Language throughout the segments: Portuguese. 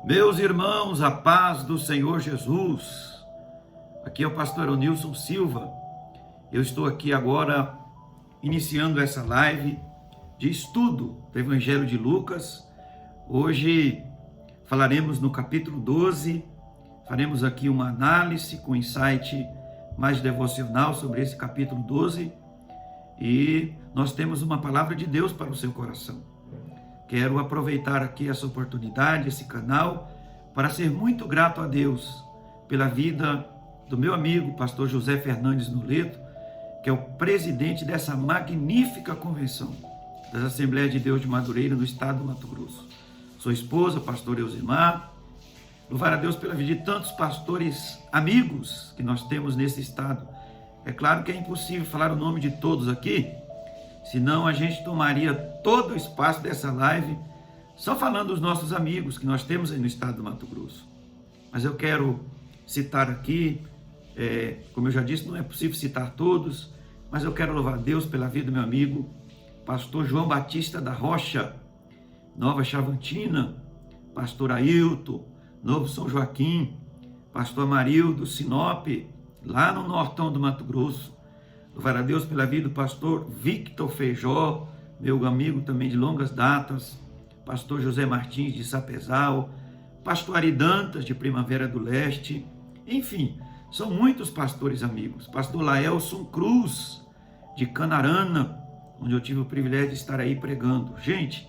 Meus irmãos, a paz do Senhor Jesus. Aqui é o pastor Onilson Silva. Eu estou aqui agora iniciando essa live de estudo do Evangelho de Lucas. Hoje falaremos no capítulo 12, faremos aqui uma análise com insight mais devocional sobre esse capítulo 12 e nós temos uma palavra de Deus para o seu coração. Quero aproveitar aqui essa oportunidade, esse canal, para ser muito grato a Deus pela vida do meu amigo, pastor José Fernandes Noleto, que é o presidente dessa magnífica convenção das Assembleias de Deus de Madureira, no estado do Mato Grosso. Sua esposa, pastor Elzimar, louvar a Deus pela vida de tantos pastores amigos que nós temos nesse estado. É claro que é impossível falar o nome de todos aqui, senão a gente tomaria todo o espaço dessa live só falando dos nossos amigos que nós temos aí no estado do Mato Grosso. Mas eu quero citar aqui, como eu já disse, não é possível citar todos, mas eu quero louvar a Deus pela vida do meu amigo, pastor João Batista da Rocha, Nova Chavantina, pastor Ailton, Novo São Joaquim, pastor Amarildo, Sinop, lá no nortão do Mato Grosso. Louvar a Deus pela vida do pastor Victor Feijó, meu amigo também de longas datas, pastor José Martins de Sapezal, pastor Aridantas de Primavera do Leste, enfim, são muitos pastores amigos. Pastor Laelson Cruz de Canarana, onde eu tive o privilégio de estar aí pregando. Gente,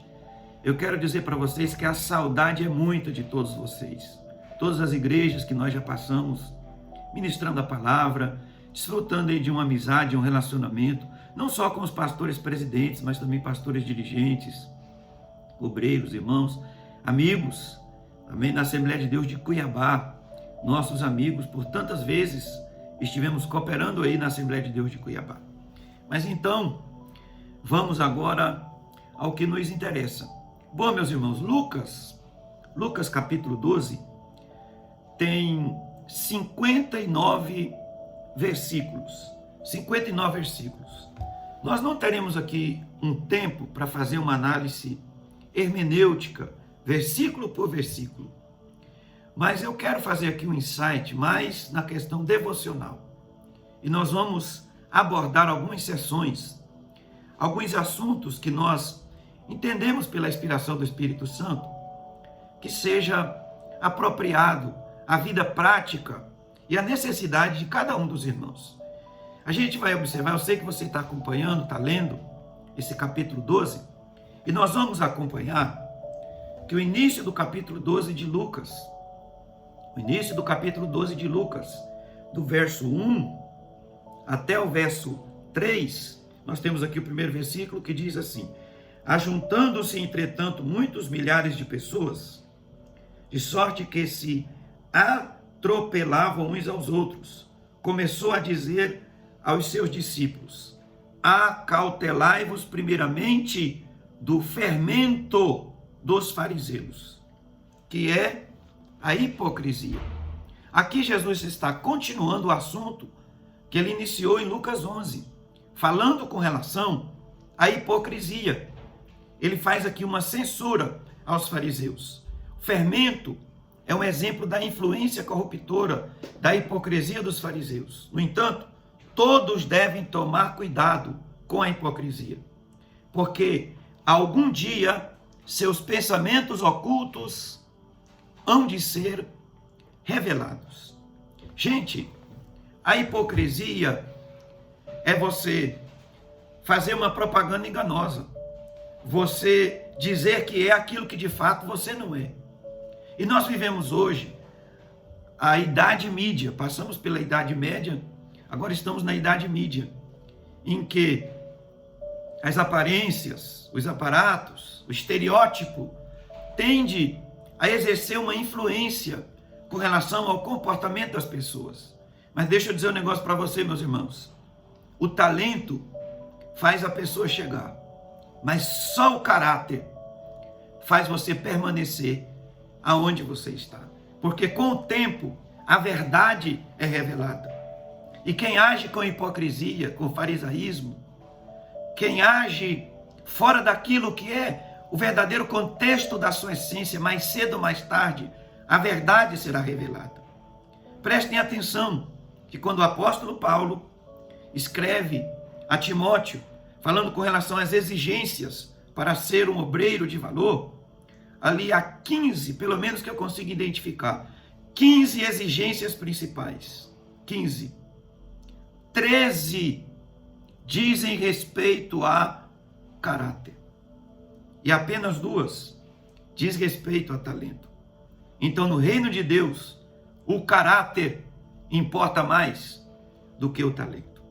eu quero dizer para vocês que a saudade é muita de todos vocês. Todas as igrejas que nós já passamos, ministrando a palavra, desfrutando aí de uma amizade, um relacionamento, não só com os pastores presidentes, mas também pastores dirigentes, obreiros, irmãos, amigos, também na Assembleia de Deus de Cuiabá, nossos amigos, por tantas vezes estivemos cooperando aí na Assembleia de Deus de Cuiabá. Mas então, vamos agora ao que nos interessa. Bom, meus irmãos, Lucas capítulo 12, tem 59 versículos. Nós não teremos aqui um tempo para fazer uma análise hermenêutica, versículo por versículo. Mas eu quero fazer aqui um insight mais na questão devocional. E nós vamos abordar algumas sessões, alguns assuntos que nós entendemos pela inspiração do Espírito Santo, que seja apropriado à vida prática e a necessidade de cada um dos irmãos. A gente vai observar, eu sei que você está acompanhando, está lendo esse capítulo 12, e nós vamos acompanhar que o início do capítulo 12 de Lucas, do verso 1 até o verso 3, nós temos aqui o primeiro versículo que diz assim: ajuntando-se, entretanto, muitos milhares de pessoas, de sorte que se atropelavam uns aos outros, começou a dizer aos seus discípulos: acautelai-vos primeiramente do fermento dos fariseus, que é a hipocrisia. Aqui Jesus está continuando o assunto que ele iniciou em Lucas 11, falando com relação à hipocrisia. Ele faz aqui uma censura aos fariseus. O fermento é um exemplo da influência corruptora, da hipocrisia dos fariseus. No entanto, todos devem tomar cuidado com a hipocrisia, porque algum dia seus pensamentos ocultos hão de ser revelados. Gente, a hipocrisia é você fazer uma propaganda enganosa, você dizer que é aquilo que de fato você não é. E nós vivemos hoje a Idade Mídia, passamos pela Idade Média, agora estamos na Idade Mídia, em que as aparências, os aparatos, o estereótipo tende a exercer uma influência com relação ao comportamento das pessoas. Mas deixa eu dizer um negócio para você, meus irmãos. O talento faz a pessoa chegar, mas só o caráter faz você permanecer aonde você está. Porque com o tempo, a verdade é revelada. E quem age com hipocrisia, com farisaísmo, quem age fora daquilo que é o verdadeiro contexto da sua essência, mais cedo ou mais tarde, a verdade será revelada. Prestem atenção que quando o apóstolo Paulo escreve a Timóteo, falando com relação às exigências para ser um obreiro de valor, ali há 15, pelo menos que eu consigo identificar, 15 exigências principais. 15. 13 dizem respeito a caráter. E apenas 2 diz respeito a talento. Então, no reino de Deus, o caráter importa mais do que o talento.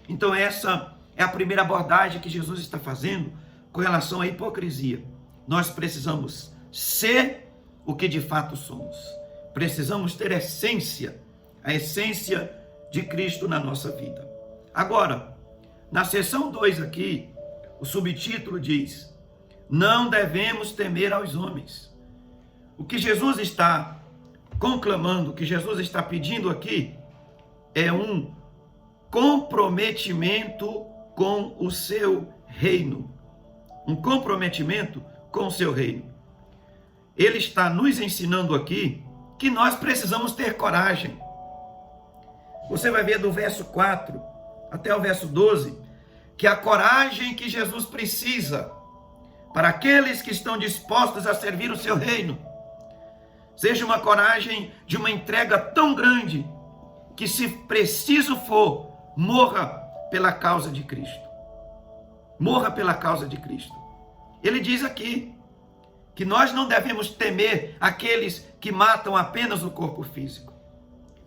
Então, essa é a primeira abordagem que Jesus está fazendo com relação à hipocrisia. Nós precisamos ser o que de fato somos. Precisamos ter essência, a essência de Cristo na nossa vida. Agora, na seção 2 aqui, o subtítulo diz: não devemos temer aos homens. O que Jesus está conclamando, o que Jesus está pedindo aqui, é um comprometimento com o seu reino. Um comprometimento com o seu reino. Ele está nos ensinando aqui que nós precisamos ter coragem. Você vai ver do verso 4 até o verso 12, que a coragem que Jesus precisa para aqueles que estão dispostos a servir o seu reino, seja uma coragem de uma entrega tão grande, que se preciso for, morra pela causa de Cristo. Morra pela causa de Cristo. Ele diz aqui que nós não devemos temer aqueles que matam apenas o corpo físico,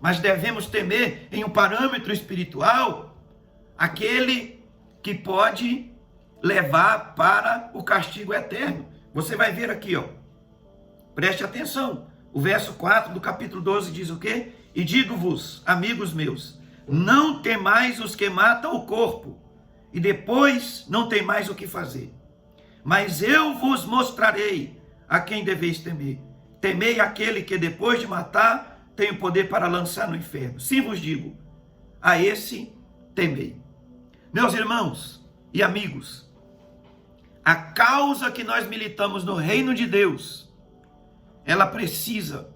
mas devemos temer em um parâmetro espiritual aquele que pode levar para o castigo eterno. Você vai ver aqui, preste atenção, o verso 4 do capítulo 12 diz o quê? E digo-vos, amigos meus, não temais os que matam o corpo, e depois não tem mais o que fazer. Mas eu vos mostrarei a quem deveis temer. Temei aquele que depois de matar tem o poder para lançar no inferno. Sim vos digo, a esse temei. Meus irmãos e amigos, a causa que nós militamos no reino de Deus, ela precisa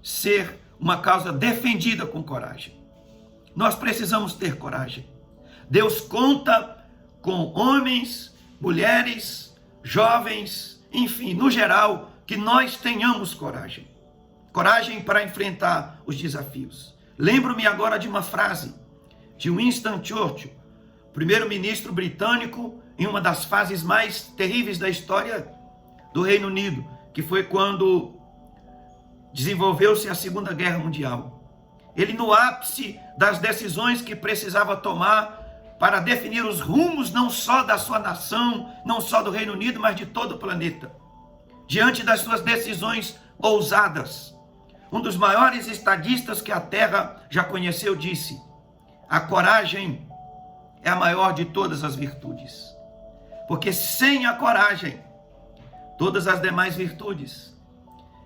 ser uma causa defendida com coragem. Nós precisamos ter coragem. Deus conta com homens, mulheres, jovens, enfim, no geral, que nós tenhamos coragem. Coragem para enfrentar os desafios. Lembro-me agora de uma frase de Winston Churchill, primeiro-ministro britânico, em uma das fases mais terríveis da história do Reino Unido, que foi quando desenvolveu-se a Segunda Guerra Mundial. Ele, no ápice das decisões que precisava tomar para definir os rumos não só da sua nação, não só do Reino Unido, mas de todo o planeta. Diante das suas decisões ousadas, um dos maiores estadistas que a Terra já conheceu disse: a coragem é a maior de todas as virtudes. Porque sem a coragem, todas as demais virtudes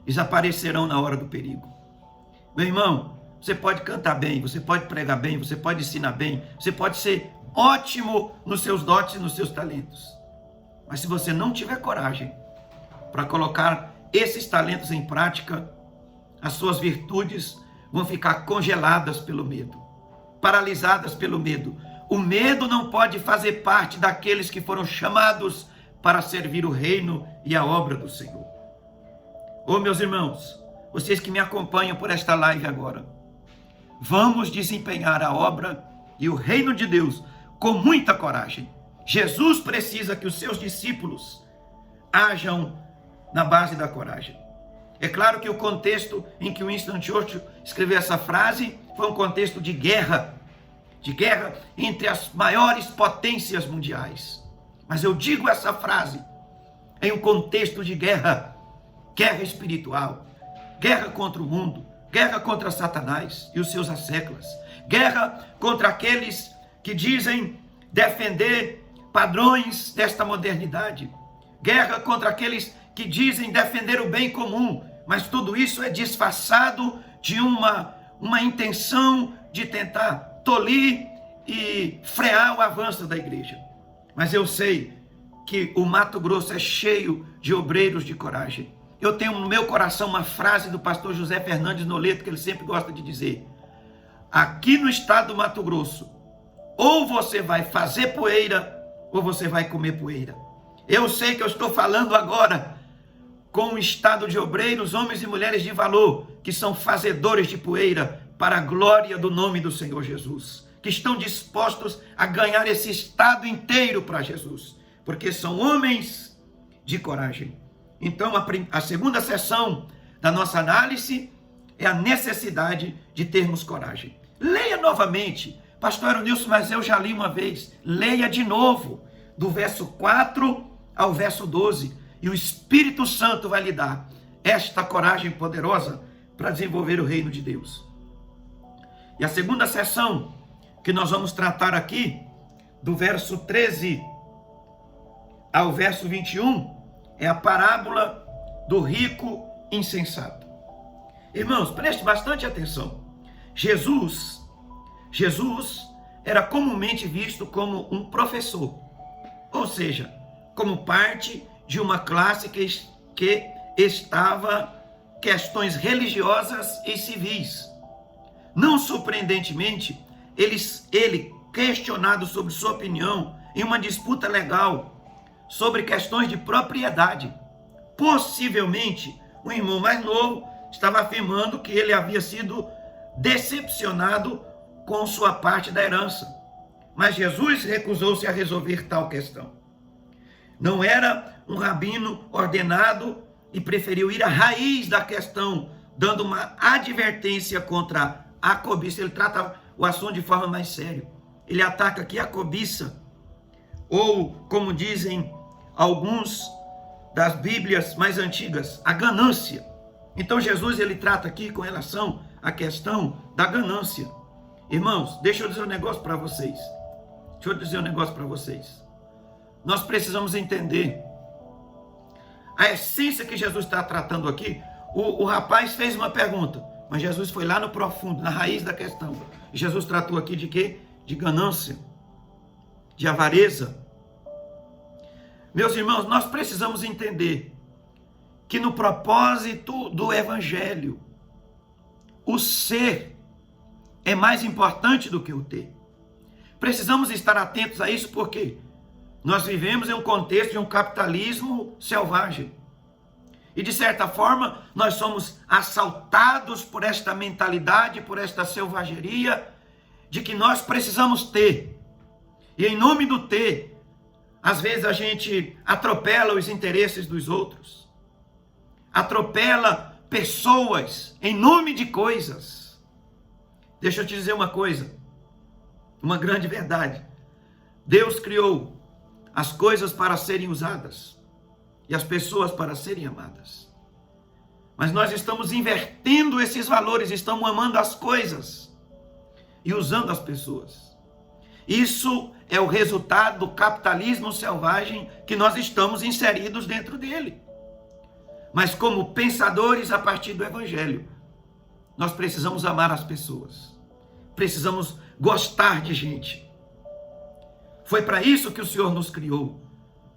desaparecerão na hora do perigo. Meu irmão, você pode cantar bem, você pode pregar bem, você pode ensinar bem, você pode ser ótimo nos seus dotes e nos seus talentos. Mas se você não tiver coragem para colocar esses talentos em prática, as suas virtudes vão ficar congeladas pelo medo, paralisadas pelo medo. O medo não pode fazer parte daqueles que foram chamados para servir o reino e a obra do Senhor. Ô meus irmãos, vocês que me acompanham por esta live agora, vamos desempenhar a obra e o reino de Deus com muita coragem. Jesus precisa que os seus discípulos ajam na base da coragem. É claro que o contexto em que Winston Churchill escreveu essa frase foi um contexto de guerra entre as maiores potências mundiais. Mas eu digo essa frase em um contexto de guerra espiritual, guerra contra o mundo, guerra contra Satanás e os seus asseclas, guerra contra aqueles que dizem defender padrões desta modernidade, guerra contra aqueles que dizem defender o bem comum, mas tudo isso é disfarçado de uma intenção de tentar tolir e frear o avanço da igreja. Mas eu sei que o Mato Grosso é cheio de obreiros de coragem. eu tenho no meu coração uma frase do pastor José Fernandes Noleto, que ele sempre gosta de dizer: aqui no estado do Mato Grosso, ou você vai fazer poeira, ou você vai comer poeira. Eu sei que eu estou falando agora com um estado de obreiros, homens e mulheres de valor, que são fazedores de poeira para a glória do nome do Senhor Jesus, que estão dispostos a ganhar esse estado inteiro para Jesus, porque são homens de coragem. Então, a segunda sessão da nossa análise é a necessidade de termos coragem. Leia novamente, pastor Nilson, mas eu já li uma vez. Leia de novo, do verso 4 ao verso 12, e o Espírito Santo vai lhe dar esta coragem poderosa para desenvolver o reino de Deus. E a segunda sessão que nós vamos tratar aqui, do verso 13 ao verso 21, é a parábola do rico insensato. Irmãos, preste bastante atenção. Jesus era comumente visto como um professor, ou seja, como parte de uma classe que estava questões religiosas e civis. Não surpreendentemente, ele questionado sobre sua opinião em uma disputa legal sobre questões de propriedade. Possivelmente, o irmão mais novo estava afirmando que ele havia sido decepcionado com sua parte da herança. Mas Jesus recusou-se a resolver tal questão. Não era um rabino ordenado e preferiu ir à raiz da questão, dando uma advertência contra a cobiça. Ele trata o assunto de forma mais séria. Ele ataca aqui a cobiça, ou, como dizem alguns das Bíblias mais antigas, a ganância. Então Jesus ele trata aqui com relação à questão da ganância. Irmãos, deixa eu dizer um negócio para vocês. Nós precisamos entender a essência que Jesus está tratando aqui. O rapaz fez uma pergunta, mas Jesus foi lá no profundo, na raiz da questão. Jesus tratou aqui de quê? De ganância, de avareza. Meus irmãos, nós precisamos entender que no propósito do Evangelho, o ser é mais importante do que o ter. Precisamos estar atentos a isso porque nós vivemos em um contexto de um capitalismo selvagem. E de certa forma, nós somos assaltados por esta mentalidade, por esta selvageria, de que nós precisamos ter. E em nome do ter, às vezes a gente atropela os interesses dos outros. Atropela pessoas em nome de coisas. Deixa eu te dizer uma coisa, uma grande verdade. Deus criou as coisas para serem usadas e as pessoas para serem amadas. Mas nós estamos invertendo esses valores, estamos amando as coisas e usando as pessoas. Isso é o resultado do capitalismo selvagem que nós estamos inseridos dentro dele. Mas como pensadores a partir do Evangelho, nós precisamos amar as pessoas. Precisamos gostar de gente. Foi para isso que o Senhor nos criou,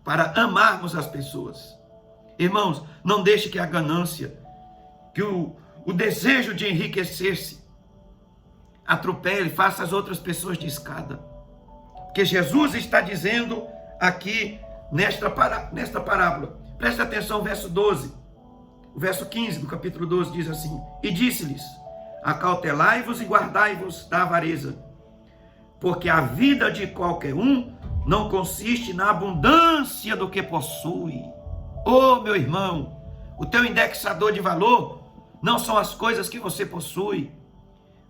para amarmos as pessoas. Irmãos, não deixe que a ganância, que o desejo de enriquecer-se atropele, faça as outras pessoas de escada. Porque Jesus está dizendo aqui nesta parábola. Preste atenção, verso 12. O verso 15 do capítulo 12 diz assim: E disse-lhes: Acautelai-vos e guardai-vos da avareza, porque a vida de qualquer um não consiste na abundância do que possui. Oh, meu irmão, o teu indexador de valor não são as coisas que você possui,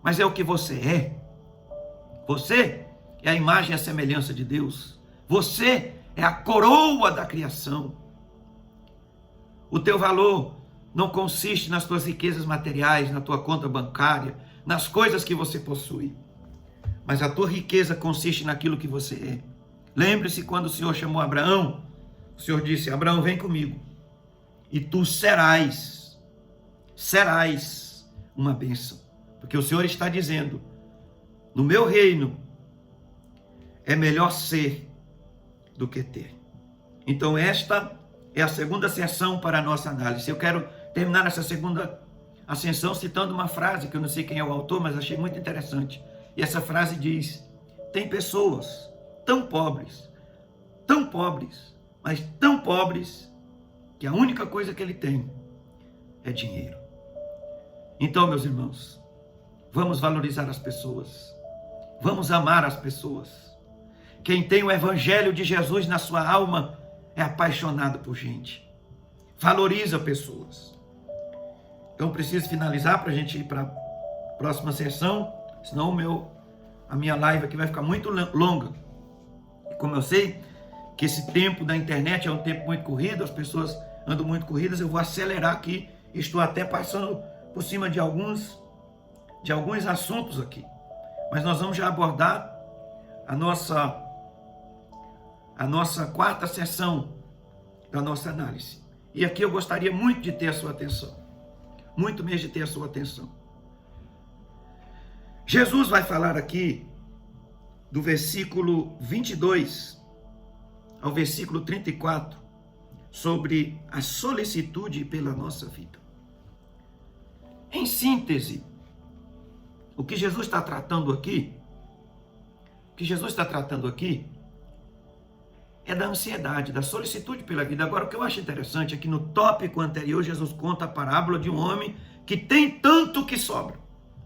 mas é o que você é. Você é a imagem e a semelhança de Deus. Você é a coroa da criação. O teu valor não consiste nas tuas riquezas materiais, na tua conta bancária, nas coisas que você possui. Mas a tua riqueza consiste naquilo que você é. Lembre-se quando o Senhor chamou Abraão, o Senhor disse: Abraão, vem comigo, e tu serás uma bênção. Porque o Senhor está dizendo: no meu reino é melhor ser do que ter. Então esta é a segunda sessão para a nossa análise. Eu quero terminar essa segunda sessão citando uma frase, que eu não sei quem é o autor, mas achei muito interessante. E essa frase diz: tem pessoas tão pobres, mas tão pobres, que a única coisa que ele tem é dinheiro. Então, meus irmãos, vamos valorizar as pessoas, vamos amar as pessoas. Quem tem o evangelho de Jesus na sua alma é apaixonado por gente, valoriza pessoas. Então, preciso finalizar para a gente ir para a próxima sessão, senão a minha live aqui vai ficar muito longa. E como eu sei que esse tempo da internet é um tempo muito corrido, as pessoas andam muito corridas, eu vou acelerar aqui. Estou até passando por cima de alguns assuntos aqui. Mas nós vamos já abordar a nossa quarta sessão da nossa análise. E aqui eu gostaria muito de ter a sua atenção. Muito mesmo de ter a sua atenção. Jesus vai falar aqui do versículo 22 ao versículo 34 sobre a solicitude pela nossa vida. Em síntese, o que Jesus está tratando aqui, é da ansiedade, da solicitude pela vida. Agora, o que eu acho interessante é que no tópico anterior, Jesus conta a parábola de um homem que tem tanto que sobra.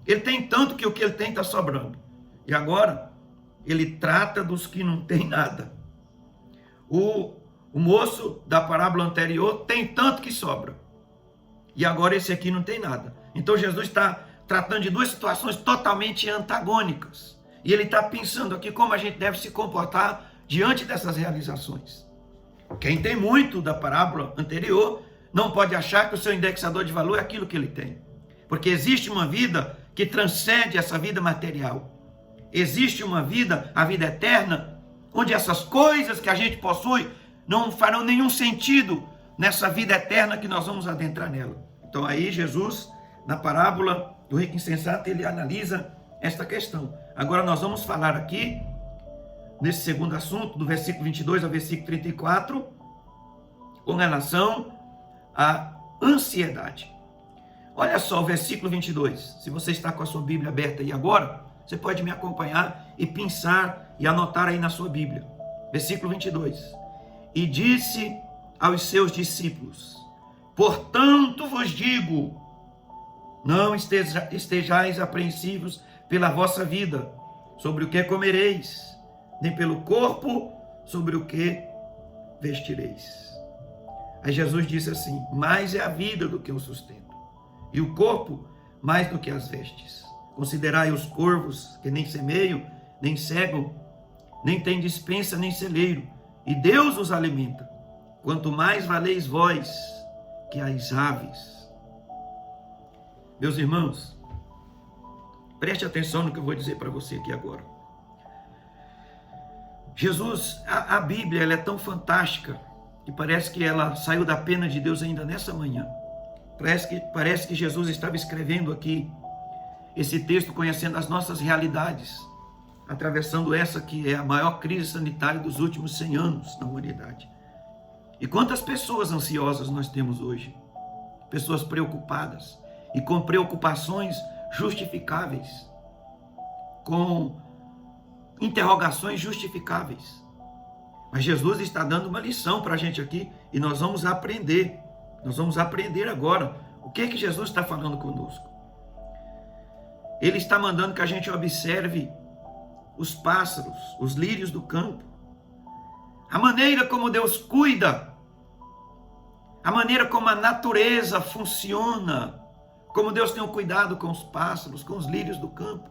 Ele tem tanto que o que ele tem está sobrando. E agora, ele trata dos que não tem nada. O moço da parábola anterior tem tanto que sobra. E agora esse aqui não tem nada. Então Jesus está tratando de duas situações totalmente antagônicas. E ele está pensando aqui como a gente deve se comportar diante dessas realizações. Quem tem muito da parábola anterior não pode achar que o seu indexador de valor é aquilo que ele tem. Porque existe uma vida que transcende essa vida material. Existe uma vida, a vida eterna, onde essas coisas que a gente possui não farão nenhum sentido nessa vida eterna que nós vamos adentrar nela. Então aí Jesus, na parábola do rico insensato, ele analisa esta questão. Agora nós vamos falar aqui, nesse segundo assunto, do versículo 22 ao versículo 34, com relação à ansiedade. Olha só o versículo 22. Se você está com a sua Bíblia aberta aí agora, você pode me acompanhar e pensar e anotar aí na sua Bíblia. Versículo 22. E disse aos seus discípulos: portanto vos digo, não estejais apreensivos pela vossa vida, sobre o que comereis, nem pelo corpo, sobre o que vestireis. Aí Jesus disse assim: mais é a vida do que o sustento, e o corpo mais do que as vestes. Considerai os corvos, que nem semeiam, nem cegam, nem têm despensa, nem celeiro, e Deus os alimenta. Quanto mais valeis vós que as aves. Meus irmãos, preste atenção no que eu vou dizer para você aqui agora. Jesus, a Bíblia, ela é tão fantástica que parece que ela saiu da pena de Deus ainda nessa manhã. Parece que Jesus estava escrevendo aqui esse texto conhecendo as nossas realidades, atravessando essa que é a maior crise sanitária dos últimos 100 anos na humanidade. E quantas pessoas ansiosas nós temos hoje? Pessoas preocupadas e com preocupações justificáveis, com interrogações justificáveis. Mas Jesus está dando uma lição para a gente aqui e nós vamos aprender. Nós vamos aprender agora o que Jesus está falando conosco. Ele está mandando que a gente observe os pássaros, os lírios do campo, a maneira como Deus cuida, a maneira como a natureza funciona, como Deus tem um cuidado com os pássaros, com os lírios do campo.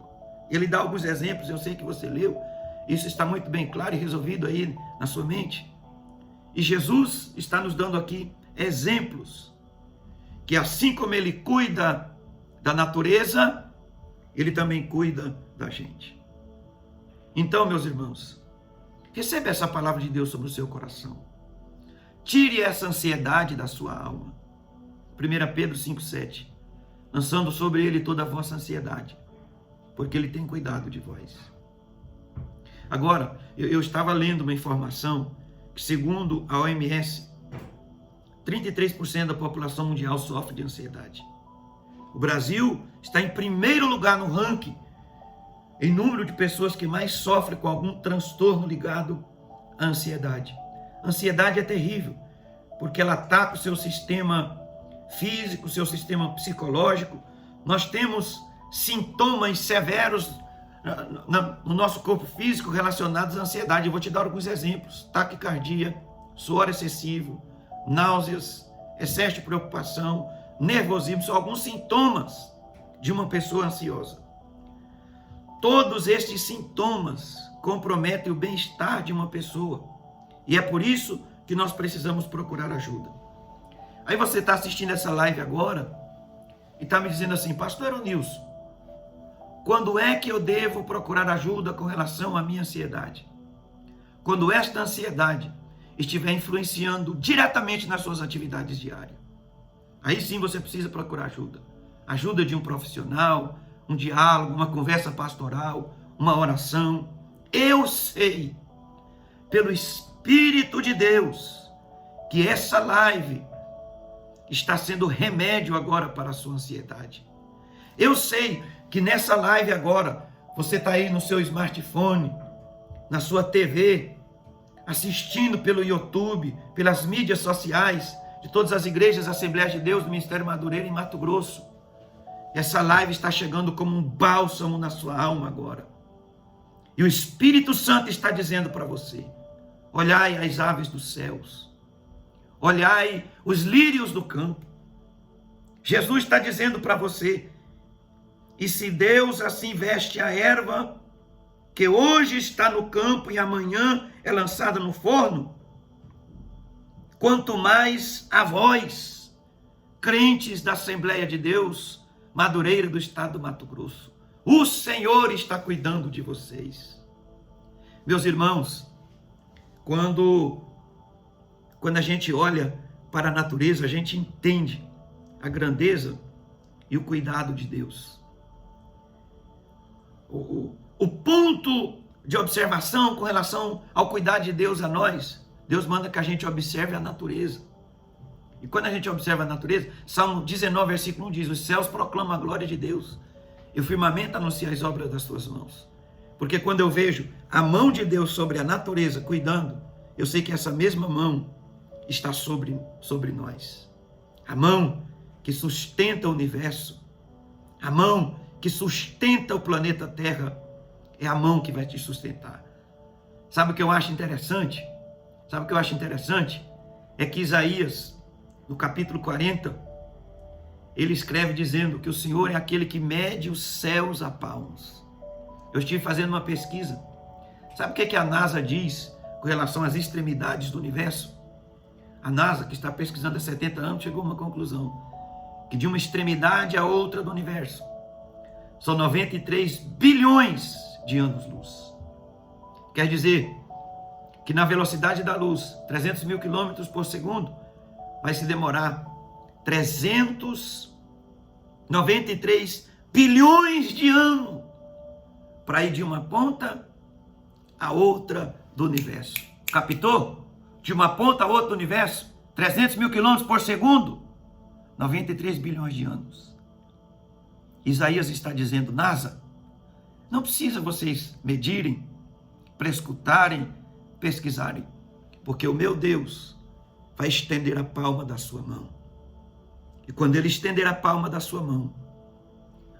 Ele dá alguns exemplos, eu sei que você leu, isso está muito bem claro e resolvido aí na sua mente. E Jesus está nos dando aqui exemplos, que assim como Ele cuida da natureza, Ele também cuida da gente. Então, meus irmãos, receba essa palavra de Deus sobre o seu coração. Tire essa ansiedade da sua alma. 1 Pedro 5,7. Lançando sobre Ele toda a vossa ansiedade, porque Ele tem cuidado de vós. Agora, eu estava lendo uma informação que, segundo a OMS, 33% da população mundial sofre de ansiedade. O Brasil está em primeiro lugar no ranking em número de pessoas que mais sofrem com algum transtorno ligado à ansiedade. A ansiedade é terrível, porque ela ataca o seu sistema físico, o seu sistema psicológico. Nós temos sintomas severos no nosso corpo físico relacionados à ansiedade. Eu vou te dar alguns exemplos: taquicardia, suor excessivo, náuseas, excesso de preocupação, nervosismo. São alguns sintomas de uma pessoa ansiosa. Todos estes sintomas comprometem o bem-estar de uma pessoa. E é por isso que nós precisamos procurar ajuda. Aí você está assistindo essa live agora e está me dizendo assim: pastor Eronilson, quando é que eu devo procurar ajuda com relação à minha ansiedade? Quando esta ansiedade estiver influenciando diretamente nas suas atividades diárias. Aí sim você precisa procurar ajuda. Ajuda de um profissional, um diálogo, uma conversa pastoral, uma oração. Eu sei, pelo Espírito de Deus, que essa live está sendo remédio agora para a sua ansiedade. Eu sei que nessa live agora, você está aí no seu smartphone, na sua TV, assistindo pelo YouTube, pelas mídias sociais, de todas as igrejas, Assembleias de Deus, do Ministério Madureira em Mato Grosso. Essa live está chegando como um bálsamo na sua alma agora. E o Espírito Santo está dizendo para você: olhai as aves dos céus, olhai os lírios do campo. Jesus está dizendo para você: e se Deus assim veste a erva, que hoje está no campo e amanhã é lançada no forno, quanto mais a vós, crentes da Assembleia de Deus, Madureira do estado do Mato Grosso, o Senhor está cuidando de vocês. Meus irmãos, quando a gente olha para a natureza, a gente entende a grandeza e o cuidado de Deus. O ponto de observação com relação ao cuidado de Deus a nós, Deus manda que a gente observe a natureza. E quando a gente observa a natureza, Salmo 19, versículo 1 diz: os céus proclamam a glória de Deus, e o firmamento anuncia as obras das suas mãos. Porque quando eu vejo a mão de Deus sobre a natureza, cuidando, eu sei que essa mesma mão está sobre nós. A mão que sustenta o universo, a mão que sustenta o planeta Terra, é a mão que vai te sustentar. Sabe o que eu acho interessante? É que Isaías, no capítulo 40, ele escreve dizendo que o Senhor é aquele que mede os céus a palmos. Eu estive fazendo uma pesquisa. Sabe o que a NASA diz com relação às extremidades do universo? A NASA, que está pesquisando há 70 anos, chegou a uma conclusão: que de uma extremidade a outra do universo são 93 bilhões de anos-luz. Quer dizer que na velocidade da luz, 300 mil quilômetros por segundo, vai se demorar 393 bilhões de anos para ir de uma ponta a outra do universo. Captou? De uma ponta a outra do universo, 300 mil quilômetros por segundo, 93 bilhões de anos. Isaías está dizendo: NASA, não precisa vocês medirem, prescrutarem, pesquisarem, porque o meu Deus vai estender a palma da sua mão. E quando ele estender a palma da sua mão,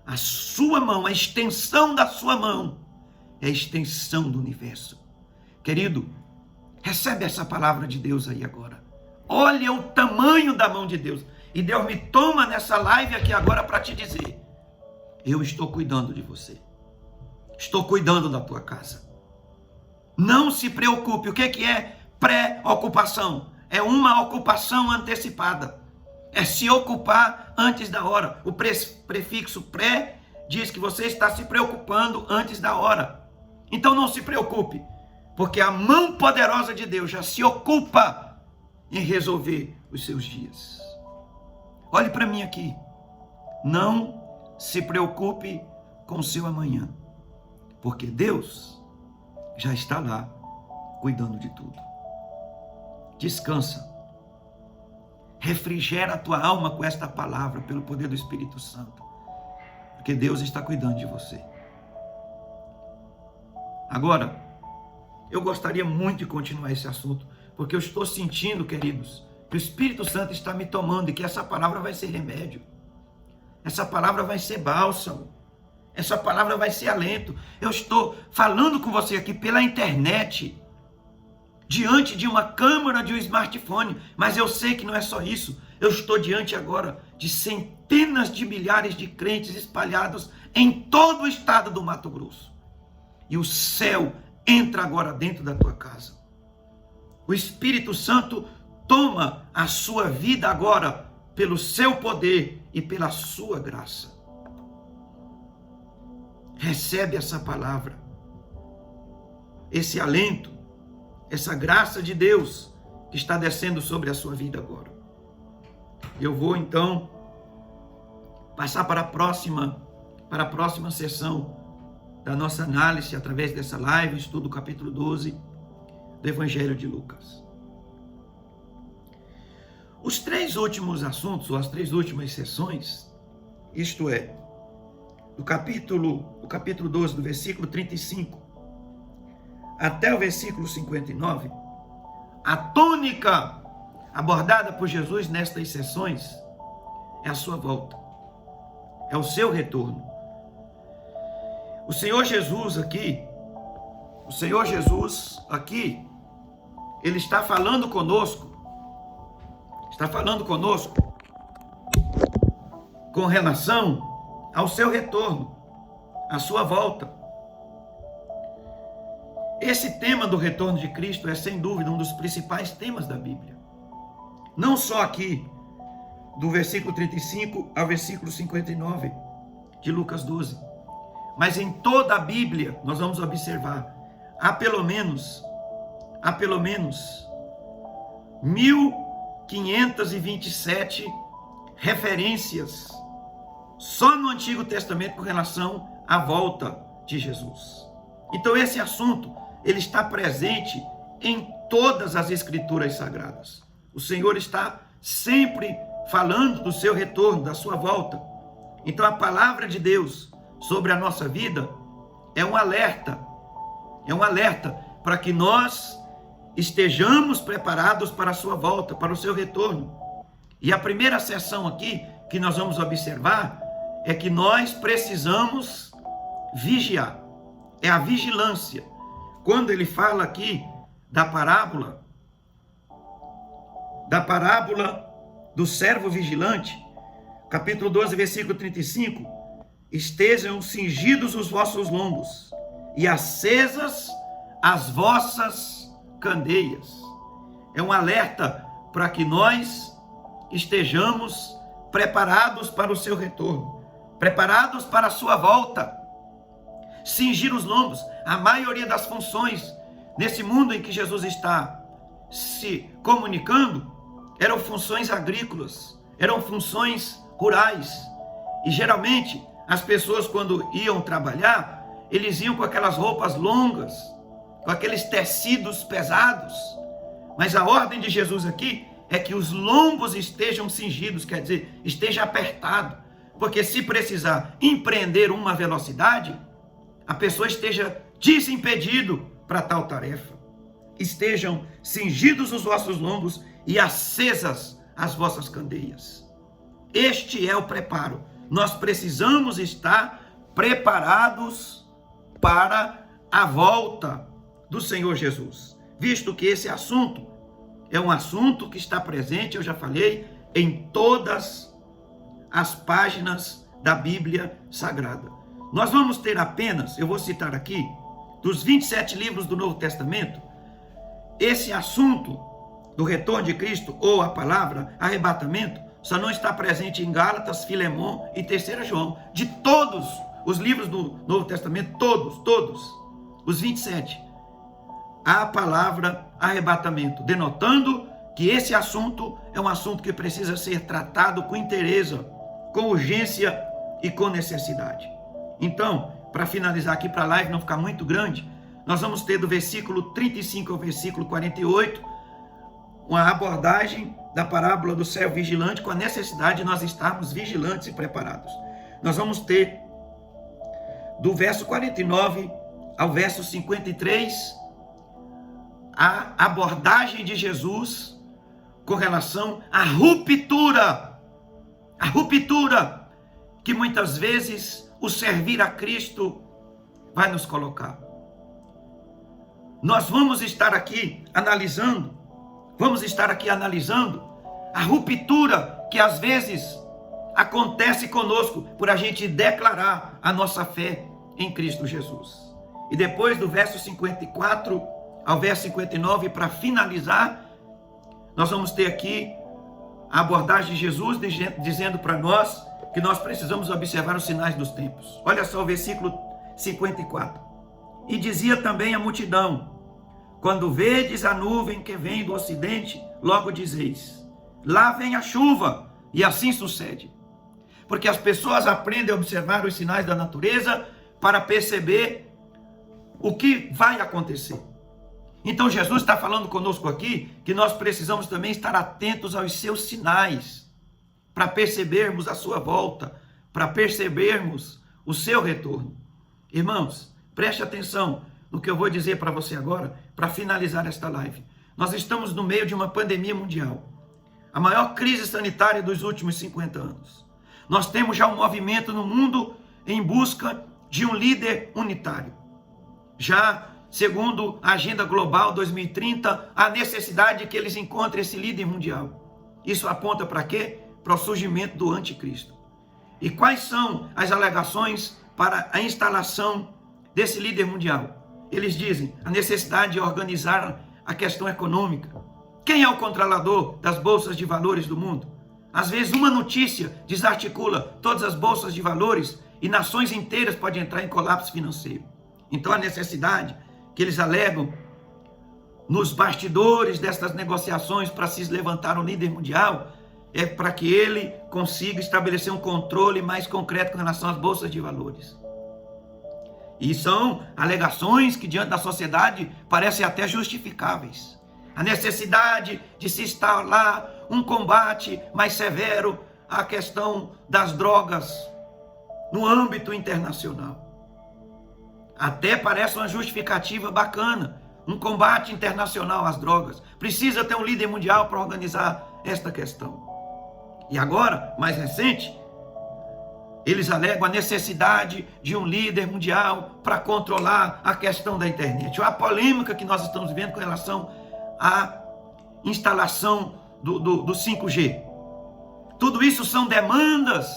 a sua mão, a extensão da sua mão, é a extensão do universo. Querido, recebe essa palavra de Deus aí agora. Olha o tamanho da mão de Deus. E Deus me toma nessa live aqui agora para te dizer: eu estou cuidando de você. Estou cuidando da tua casa. Não se preocupe. O que é pré-ocupação? É uma ocupação antecipada. É se ocupar antes da hora. O prefixo pré diz que você está se preocupando antes da hora. Então não se preocupe, porque a mão poderosa de Deus já se ocupa em resolver os seus dias. Olhe para mim aqui. Não se preocupe com o seu amanhã, porque Deus já está lá cuidando de tudo. Descansa. refrigera a tua alma com esta palavra, pelo poder do Espírito Santo, porque Deus está cuidando de você. Agora, eu gostaria muito de continuar esse assunto, porque eu estou sentindo, queridos, que o Espírito Santo está me tomando e que essa palavra vai ser remédio. Essa palavra vai ser bálsamo. Essa palavra vai ser alento. Eu estou falando com você aqui pela internet, diante de uma câmera de um smartphone, mas eu sei que não é só isso. Eu estou diante agora de centenas de milhares de crentes espalhados em todo o estado do Mato Grosso. E o céu entra agora dentro da tua casa. O Espírito Santo toma a sua vida agora pelo seu poder e pela sua graça. Recebe essa palavra, esse alento, essa graça de Deus que está descendo sobre a sua vida agora. Eu vou então passar para a próxima sessão da nossa análise através dessa live, estudo do capítulo 12 do Evangelho de Lucas. Os 3 últimos assuntos, ou as 3 últimas sessões, isto é, do capítulo 12, do versículo 35 até o versículo 59, a tônica abordada por Jesus nestas sessões é a sua volta, é o seu retorno. O Senhor Jesus aqui, Ele está falando conosco com relação ao seu retorno, à sua volta. Esse tema do retorno de Cristo é, sem dúvida, um dos principais temas da Bíblia. Não só aqui, do versículo 35 ao versículo 59 de Lucas 12, mas em toda a Bíblia nós vamos observar, há pelo menos 1527 referências só no Antigo Testamento com relação à volta de Jesus. Então esse assunto, ele está presente em todas as Escrituras Sagradas. O Senhor está sempre falando do seu retorno, da sua volta. Então a palavra de Deus sobre a nossa vida é um alerta para que nós estejamos preparados para a sua volta, para o seu retorno. E a primeira sessão aqui que nós vamos observar é que nós precisamos vigiar. É a vigilância. Quando ele fala aqui da parábola do servo vigilante, capítulo 12, versículo 35, estejam cingidos os vossos lombos e acesas as vossas candeias. É um alerta para que nós estejamos preparados para o seu retorno, preparados para a sua volta. Cingir os lombos. A maioria das funções nesse mundo em que Jesus está se comunicando eram funções agrícolas, eram funções rurais. E geralmente as pessoas, quando iam trabalhar, eles iam com aquelas roupas longas, com aqueles tecidos pesados. Mas a ordem de Jesus aqui é que os lombos estejam cingidos, quer dizer, esteja apertado, porque se precisar empreender uma velocidade, a pessoa esteja desimpedido para tal tarefa. Estejam cingidos os vossos lombos e acesas as vossas candeias. Este é o preparo. Nós precisamos estar preparados para a volta do Senhor Jesus, visto que esse assunto é um assunto que está presente, eu já falei, em todas as páginas da Bíblia Sagrada. Nós vamos ter apenas, eu vou citar aqui, dos 27 livros do Novo Testamento, esse assunto do retorno de Cristo, ou a palavra arrebatamento, só não está presente em Gálatas, Filemão e 3 João. De todos os livros do Novo Testamento, todos, os 27, há a palavra arrebatamento, denotando que esse assunto é um assunto que precisa ser tratado com interesse, com urgência e com necessidade. Então, para finalizar aqui, para a live não ficar muito grande, nós vamos ter do versículo 35 ao versículo 48, uma abordagem da parábola do servo vigilante, com a necessidade de nós estarmos vigilantes e preparados. Nós vamos ter do verso 49 ao verso 53 a abordagem de Jesus com relação à ruptura que muitas vezes o servir a Cristo vai nos colocar. Nós vamos estar aqui analisando a ruptura que às vezes acontece conosco por a gente declarar a nossa fé em Cristo Jesus. E depois do verso 54 ao verso 59, para finalizar, nós vamos ter aqui a abordagem de Jesus dizendo para nós que nós precisamos observar os sinais dos tempos. Olha só o versículo 54. E dizia também a multidão: quando vedes a nuvem que vem do ocidente, logo dizeis: lá vem a chuva, e assim sucede. Porque as pessoas aprendem a observar os sinais da natureza para perceber o que vai acontecer. Então Jesus está falando conosco aqui que nós precisamos também estar atentos aos seus sinais, para percebermos a sua volta, para percebermos o seu retorno. Irmãos, preste atenção no que eu vou dizer para você agora, para finalizar esta live. Nós estamos no meio de uma pandemia mundial, a maior crise sanitária dos últimos 50 anos. Nós temos já um movimento no mundo em busca de um líder unitário. Já, segundo a Agenda Global 2030, há necessidade de que eles encontrem esse líder mundial. Isso aponta para quê? Para o surgimento do anticristo. E quais são as alegações para a instalação desse líder mundial? Eles dizem a necessidade de organizar a questão econômica. Quem é o controlador das bolsas de valores do mundo? Às vezes uma notícia desarticula todas as bolsas de valores e nações inteiras podem entrar em colapso financeiro. Então a necessidade que eles alegam nos bastidores destas negociações para se levantar um líder mundial é para que ele consiga estabelecer um controle mais concreto com relação às bolsas de valores. E são alegações que diante da sociedade parecem até justificáveis. A necessidade de se instalar um combate mais severo à questão das drogas no âmbito internacional. Até parece uma justificativa bacana, um combate internacional às drogas. Precisa ter um líder mundial para organizar esta questão. E agora, mais recente, eles alegam a necessidade de um líder mundial para controlar a questão da internet. A polêmica que nós estamos vendo com relação à instalação do 5G. Tudo isso são demandas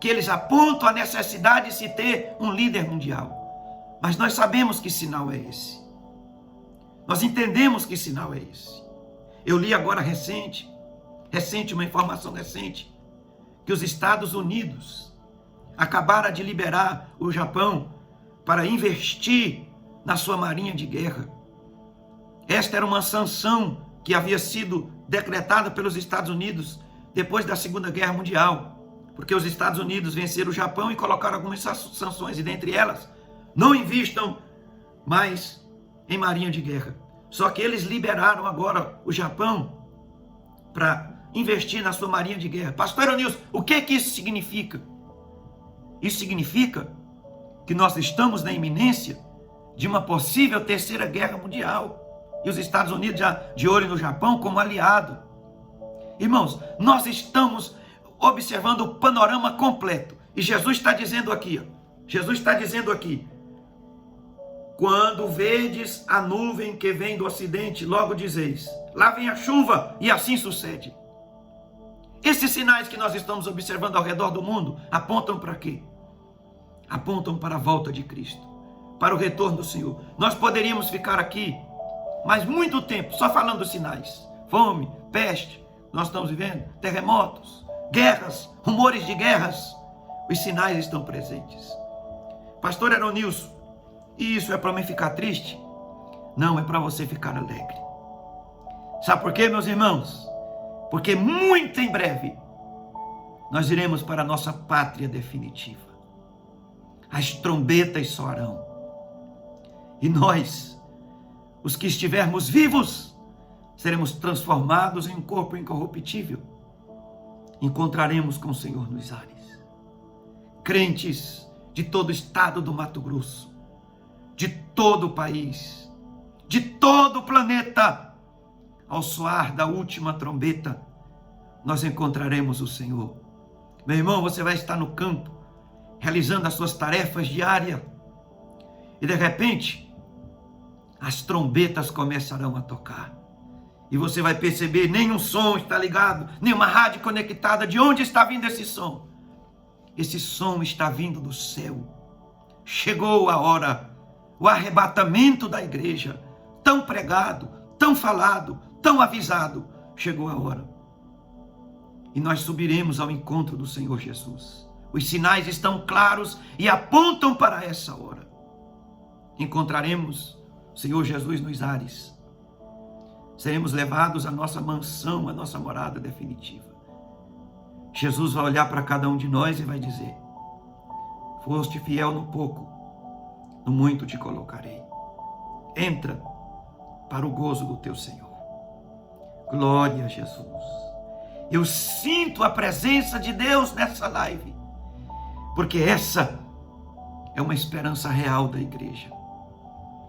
que eles apontam a necessidade de se ter um líder mundial. Mas nós sabemos que sinal é esse. Nós entendemos que sinal é esse. Eu li agora uma informação recente, que os Estados Unidos acabaram de liberar o Japão para investir na sua marinha de guerra. Esta era uma sanção que havia sido decretada pelos Estados Unidos depois da Segunda Guerra Mundial, porque os Estados Unidos venceram o Japão e colocaram algumas sanções, e dentre elas, não invistam mais em marinha de guerra. Só que eles liberaram agora o Japão para investir na sua marinha de guerra. Pastor Eronilson, o que isso significa? Isso significa que nós estamos na iminência de uma possível terceira guerra mundial. E os Estados Unidos já de olho no Japão como aliado. Irmãos, nós estamos observando o panorama completo. E Jesus está dizendo aqui, quando vedes a nuvem que vem do ocidente, logo dizeis: lá vem a chuva, e assim sucede. Esses sinais que nós estamos observando ao redor do mundo apontam para quê? Apontam para a volta de Cristo, para o retorno do Senhor. Nós poderíamos ficar aqui mais muito tempo só falando dos sinais. Fome, peste, nós estamos vivendo, terremotos, guerras, rumores de guerras. Os sinais estão presentes. Pastor Eronilson, isso é para mim ficar triste? Não, é para você ficar alegre. Sabe por quê, meus irmãos? Porque muito em breve nós iremos para a nossa pátria definitiva. As trombetas soarão. E nós, os que estivermos vivos, seremos transformados em um corpo incorruptível. Encontraremos com o Senhor nos ares. Crentes de todo o estado do Mato Grosso, de todo o país, de todo o planeta, ao soar da última trombeta, nós encontraremos o Senhor. Meu irmão, você vai estar no campo, realizando as suas tarefas diárias, e de repente, as trombetas começarão a tocar. E você vai perceber, nenhum som está ligado, nenhuma rádio conectada. De onde está vindo esse som? Esse som está vindo do céu. Chegou a hora, o arrebatamento da igreja, tão pregado, tão falado, tão avisado. Chegou a hora. E nós subiremos ao encontro do Senhor Jesus. Os sinais estão claros e apontam para essa hora. Encontraremos o Senhor Jesus nos ares. Seremos levados à nossa mansão, à nossa morada definitiva. Jesus vai olhar para cada um de nós e vai dizer: foste fiel no pouco, no muito te colocarei. Entra para o gozo do teu Senhor. Glória a Jesus. Eu sinto a presença de Deus nessa live, porque essa é uma esperança real da igreja.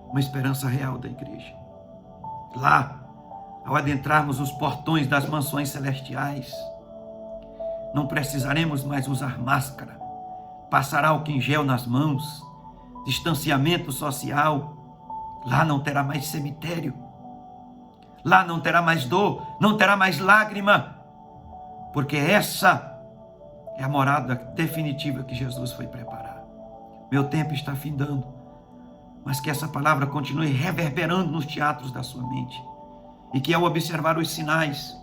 Uma esperança real da igreja. Lá, ao adentrarmos os portões das mansões celestiais, não precisaremos mais usar máscara, passar álcool em gel nas mãos, distanciamento social. Lá não terá mais cemitério. Lá não terá mais dor, não terá mais lágrima, porque essa é a morada definitiva que Jesus foi preparar. Meu tempo está findando, mas que essa palavra continue reverberando nos teatros da sua mente, e que ao observar os sinais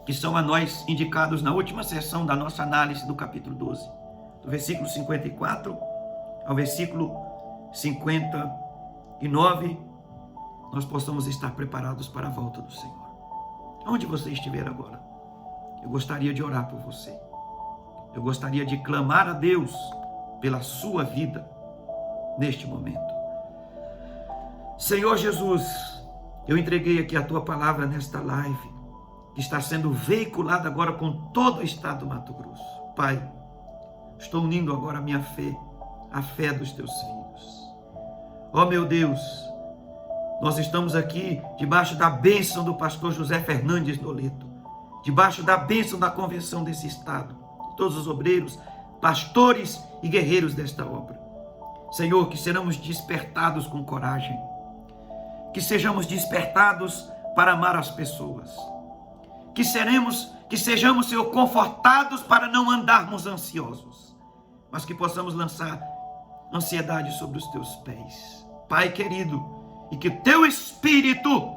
que são a nós indicados na última sessão da nossa análise do capítulo 12, do versículo 54 ao versículo 59, nós possamos estar preparados para a volta do Senhor. Onde você estiver agora, eu gostaria de orar por você. Eu gostaria de clamar a Deus pela sua vida neste momento. Senhor Jesus, eu entreguei aqui a tua palavra nesta live, que está sendo veiculada agora com todo o estado do Mato Grosso. Pai, estou unindo agora a minha fé, a fé dos teus filhos. Ó meu Deus, nós estamos aqui debaixo da bênção do pastor José Fernandes Noleto, debaixo da bênção da convenção desse estado, todos os obreiros, pastores e guerreiros desta obra. Senhor, que seremos despertados com coragem, que sejamos despertados para amar as pessoas, que sejamos, Senhor, confortados para não andarmos ansiosos, mas que possamos lançar ansiedade sobre os teus pés. Pai querido, e que teu Espírito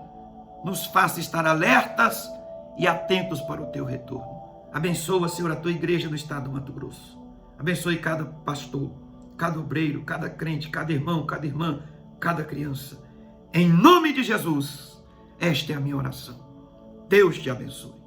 nos faça estar alertas e atentos para o teu retorno. Abençoa, Senhor, a tua igreja no estado do Mato Grosso. Abençoe cada pastor, cada obreiro, cada crente, cada irmão, cada irmã, cada criança. Em nome de Jesus, esta é a minha oração. Deus te abençoe.